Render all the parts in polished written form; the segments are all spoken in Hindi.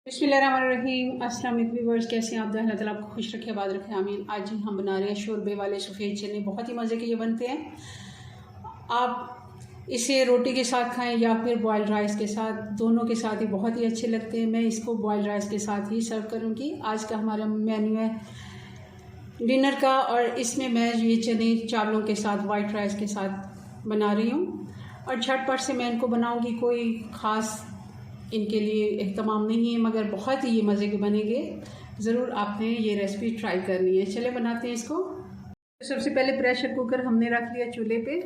बिस्मिल्लाहिर्रहमानिर्रहीम। अस्सलाम वालेकुम व्यूअर्स, कैसे हैं आप? अल्लाह ताला आपको खुश रखे, आबाद रखे, आमीन। आज ही हम बना रहे हैं शोरबे वाले सफ़ेद चने। बहुत ही मज़े के ये बनते हैं। आप इसे रोटी के साथ खाएं या फिर बॉयल्ड राइस के साथ, दोनों के साथ ही बहुत ही अच्छे लगते हैं। मैं इसको बॉयल्ड राइस के साथ ही सर्व करूँगी। आज का हमारा मेन्यू है डिनर का, और इसमें मैं ये चने चावलों के साथ, वाइट राइस के साथ बना रही हूँ। और झटपट से मैं इनको बनाऊँगी, कोई ख़ास इनके लिए एहतमाम नहीं है, मगर बहुत ही ये मज़े के बनेंगे। ज़रूर आपने ये रेसिपी ट्राई करनी है। चले बनाते हैं इसको। सबसे पहले प्रेशर कुकर हमने रख लिया चूल्हे पे,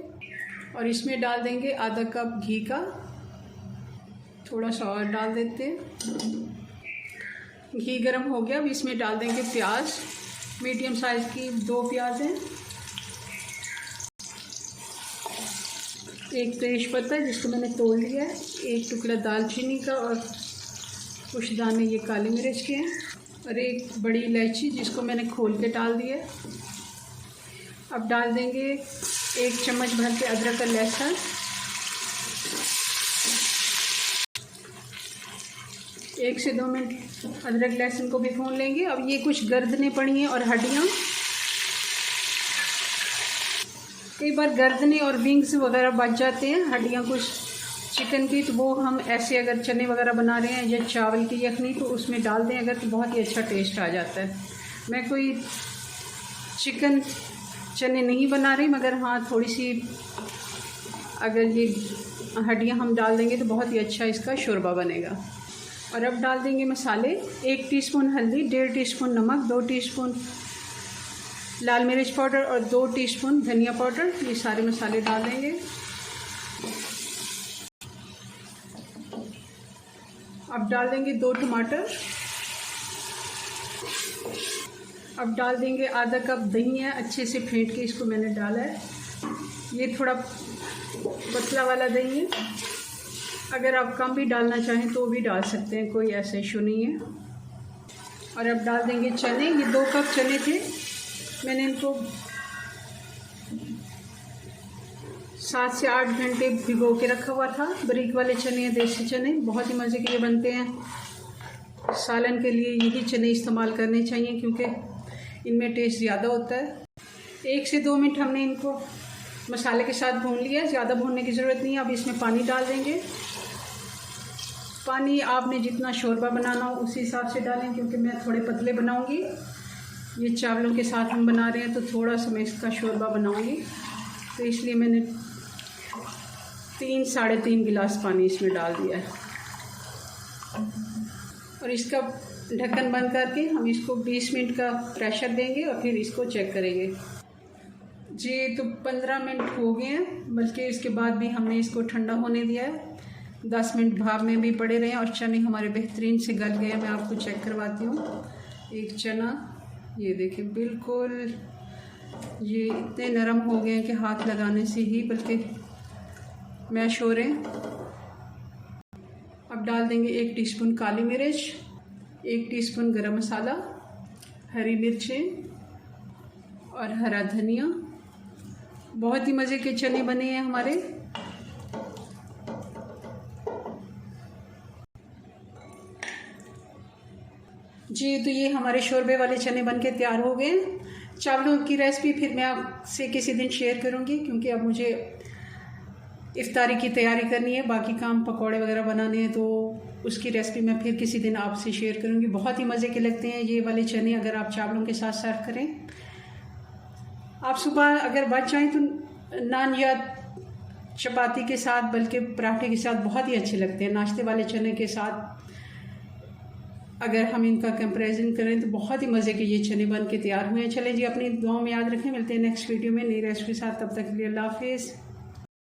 और इसमें डाल देंगे आधा कप घी का, थोड़ा सा और डाल देते हैं। घी गर्म हो गया। अब इसमें डाल देंगे प्याज। मीडियम साइज़ की 2 प्याज हैं, एक तेज पत्ता जिसको मैंने तोड़ लिया है, एक टुकड़ा दालचीनी का, और कुछ दाने ये काली मिर्च के हैं, और एक बड़ी इलायची जिसको मैंने खोल के डाल दिया है। अब डाल देंगे 1 चम्मच भर के अदरक का लहसुन, 1 से 2 मिनट अदरक लहसुन को भी भून लेंगे। अब ये कुछ गर्दनें पड़ी हैं और हड्डियाँ, कई बार गर्दनें और विंग्स वगैरह बच जाते हैं, हड्डियाँ कुछ चिकन की, तो वो हम ऐसे अगर चने वगैरह बना रहे हैं या चावल की यखनी, तो उसमें डाल दें अगर, तो बहुत ही अच्छा टेस्ट आ जाता है। मैं कोई चिकन चने नहीं बना रही, मगर हाँ थोड़ी सी अगर ये हड्डियाँ हम डाल देंगे तो बहुत ही अच्छा इसका शोरबा बनेगा। और अब डाल देंगे मसाले। 1 टीस्पून हल्दी, 1.5 टीस्पून नमक, 2 टीस्पून लाल मिर्च पाउडर और 2 टीस्पून धनिया पाउडर। ये सारे मसाले डाल देंगे। अब डाल देंगे 2 टमाटर। अब डाल देंगे आधा कप दही है, अच्छे से फेंट के इसको मैंने डाला है। ये थोड़ा पतला वाला दही है, अगर आप कम भी डालना चाहें तो भी डाल सकते हैं, कोई ऐसा इशू नहीं है। और अब डाल देंगे चने। ये 2 कप चने थे, मैंने इनको 7 से 8 घंटे भिगो के रखा हुआ था। बारीक वाले चने हैं, देसी चने, बहुत ही मज़े के लिए बनते हैं। सालन के लिए यही चने इस्तेमाल करने चाहिए, क्योंकि इनमें टेस्ट ज़्यादा होता है। 1 से 2 मिनट हमने इनको मसाले के साथ भून लिया, ज़्यादा भूनने की ज़रूरत नहीं है। अब इसमें पानी डाल देंगे। पानी आपने जितना शोरबा बनाना हो उसी हिसाब से डालें, क्योंकि मैं थोड़े पतले बनाऊँगी। ये चावलों के साथ हम बना रहे हैं, तो थोड़ा सा मैं इसका शोरबा बनाऊंगी, तो इसलिए मैंने 3 साढ़े 3 गिलास पानी इसमें डाल दिया है। और इसका ढक्कन बंद करके हम इसको 20 मिनट का प्रेशर देंगे, और फिर इसको चेक करेंगे। जी, तो 15 मिनट हो गए हैं, बल्कि इसके बाद भी हमने इसको ठंडा होने दिया है। 10 मिनट भाप में भी पड़े रहे, और चने हमारे बेहतरीन से गल गए। मैं आपको चेक करवाती हूँ। एक चना, ये देखिए, बिल्कुल ये इतने नरम हो गए हैं कि हाथ लगाने से ही बल्कि मैश हो रहे हैं। अब डाल देंगे 1 टीस्पून काली मिर्च, 1 टीस्पून गरम मसाला, हरी मिर्चें और हरा धनिया। बहुत ही मज़े के चने बने हैं हमारे। जी, तो ये हमारे शोरबे वाले चने बनके तैयार हो गए। चावलों की रेसिपी फिर मैं आपसे किसी दिन शेयर करूँगी, क्योंकि अब मुझे इफ्तारी की तैयारी करनी है, बाकी काम पकौड़े वगैरह बनाने हैं, तो उसकी रेसिपी मैं फिर किसी दिन आपसे शेयर करूँगी। बहुत ही मज़े के लगते हैं ये वाले चने, अगर आप चावलों के साथ सर्व करें। आप सुबह अगर बच जाएँ तो नान या चपाती के साथ, बल्कि पराठे के साथ बहुत ही अच्छे लगते हैं। नाश्ते वाले चने के साथ अगर हम इनका कंपैरिजन करें तो बहुत ही मज़े के ये चने बन के तैयार हुए हैं। चलें जी, अपनी दुआओं में याद रखें। मिलते हैं नेक्स्ट वीडियो में नई रेसिपी के साथ। तब तक के लिए अल्लाह हाफिज़।